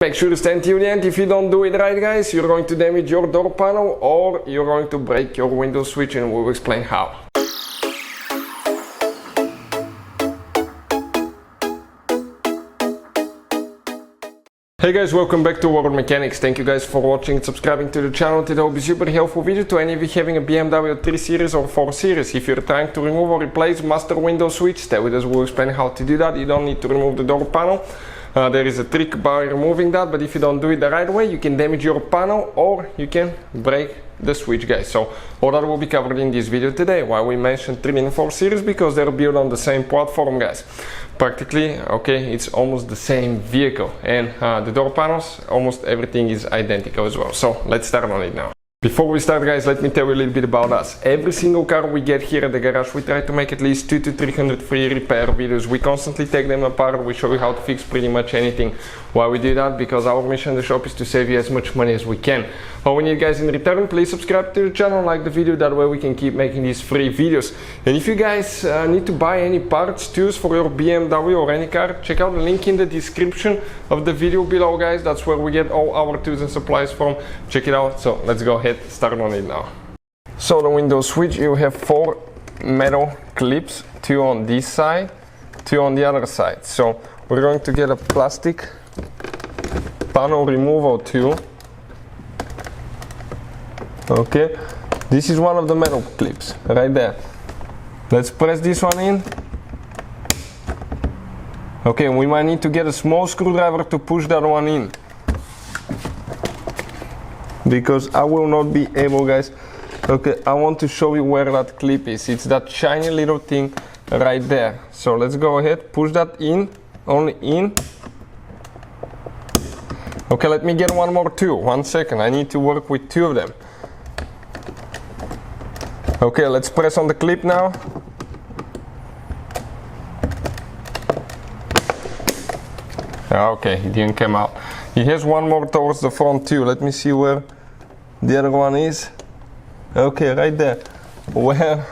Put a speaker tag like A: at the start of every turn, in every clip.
A: Make sure to stand till the end. If you don't do it right, guys, you're going to damage your door panel or you're going to break your window switch, and we'll explain how. Hey guys, welcome back to World Mechanics. Thank you guys for watching and subscribing to the channel. Today will be super helpful video to any of you having a BMW 3 Series or 4 Series. If you're trying to remove or replace master window switch, stay with us, we'll explain how to do that. You don't need to remove the door panel. There is a trick by removing that, but if you don't do it the right way, you can damage your panel or you can break the switch, guys. So all that will be covered in this video today. Why we mentioned 3 and 4 Series? Because they're built on the same platform, guys. Practically, okay, it's almost the same vehicle, and the door panels, almost everything is identical as well. So let's start on it now. Before we start, guys, let me tell you a little bit about us. Every single car we get here at the garage, we try to make at least 200 to 300 free repair videos. We constantly take them apart. We show you how to fix pretty much anything. Why we do that? Because our mission in the shop is to save you as much money as we can. All we need, guys, in return, please subscribe to the channel, like the video, that way we can keep making these free videos. And if you guys need to buy any parts, tools for your BMW or any car, check out the link in the description of the video below, guys. That's where we get all our tools and supplies from. Check it out. So let's go ahead, start on it now. So the window switch, you have 4 metal clips, 2 on this side, 2 on the other side. So we're going to get a plastic panel removal tool. Okay, this is one of the metal clips right there. Let's press this one in. Okay, we might need to get a small screwdriver to push that one in, because I will not be able, guys. Okay, I want to show you where that clip is. It's that shiny little thing right there. So let's go ahead, push that in, only in. Okay, let me get one more tool. 1 second, I need to work with 2 of them. Okay, let's press on the clip now. Okay, it didn't come out. He has one more towards the front too. Let me see where the other one is. Okay, right there. Well,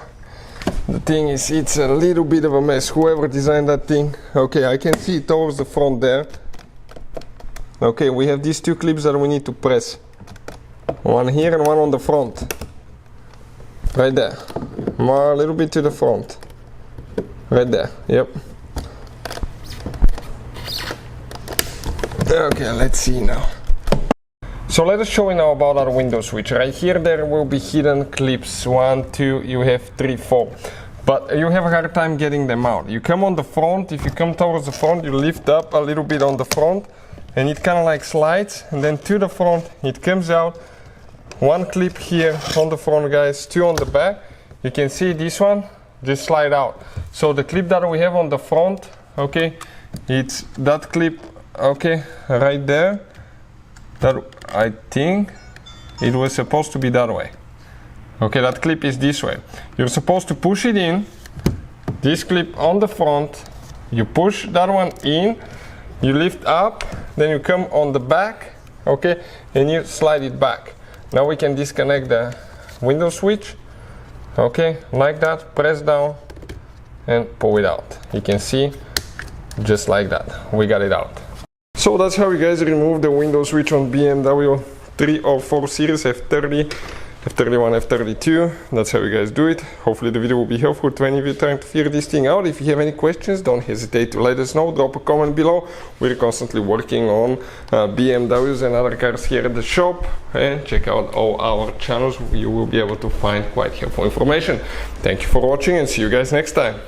A: the thing is, it's a little bit of a mess. Whoever designed that thing. Okay, I can see it towards the front there. Okay, we have these 2 clips that we need to press. One here and one on the front. Right there. More, a little bit to the front. Right there. Yep. Okay, let's see now. So let us show you now about our window switch. Right here there will be hidden clips. 1, 2, you have 3, 4. But you have a hard time getting them out. You come on the front, if you come towards the front, you lift up a little bit on the front, and it kind of like slides, and then to the front it comes out. 1 clip here on the front, guys, 2 on the back. You can see this one just slide out. So the clip that we have on the front, okay, it's that clip, okay, right there. That, I think it was supposed to be that way. Okay, that clip is this way. You're supposed to push it in, this clip on the front, you push that one in, you lift up, then you come on the back, okay, and you slide it back. Now we can disconnect the window switch, okay, like that, press down and pull it out. You can see, just like that, we got it out. So that's how you guys remove the window switch on BMW 3 or 4 Series, F30, F31, F32. That's how you guys do it. Hopefully the video will be helpful to any of you trying to figure this thing out. If you have any questions, don't hesitate to let us know. Drop a comment below. We're constantly working on BMWs and other cars here at the shop. And check out all our channels. You will be able to find quite helpful information. Thank you for watching and see you guys next time.